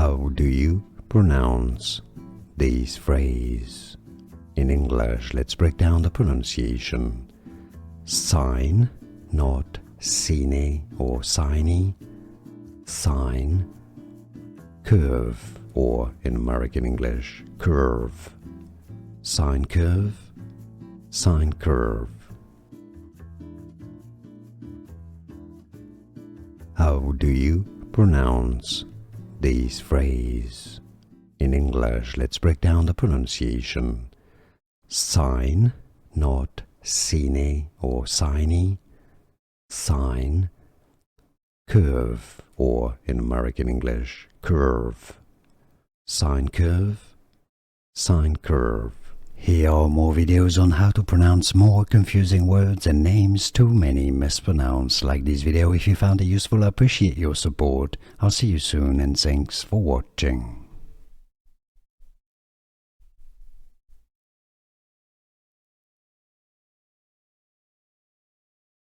How do you pronounce this phrase? In English, let's break down the pronunciation. Sine, not sine or sine. Sine. Curve, or in American English, curve. Sine curve, sine curve. How do you pronounce this phrase? In English, let's break down the pronunciation. Sine, not sine or sine. Sine. Curve, or in American English, curve. Sine curve, sine curve. Here are more videos on how to pronounce more confusing words and names too many mispronounced. Like this video if you found it useful. I appreciate your support. I'll see you soon and thanks for watching.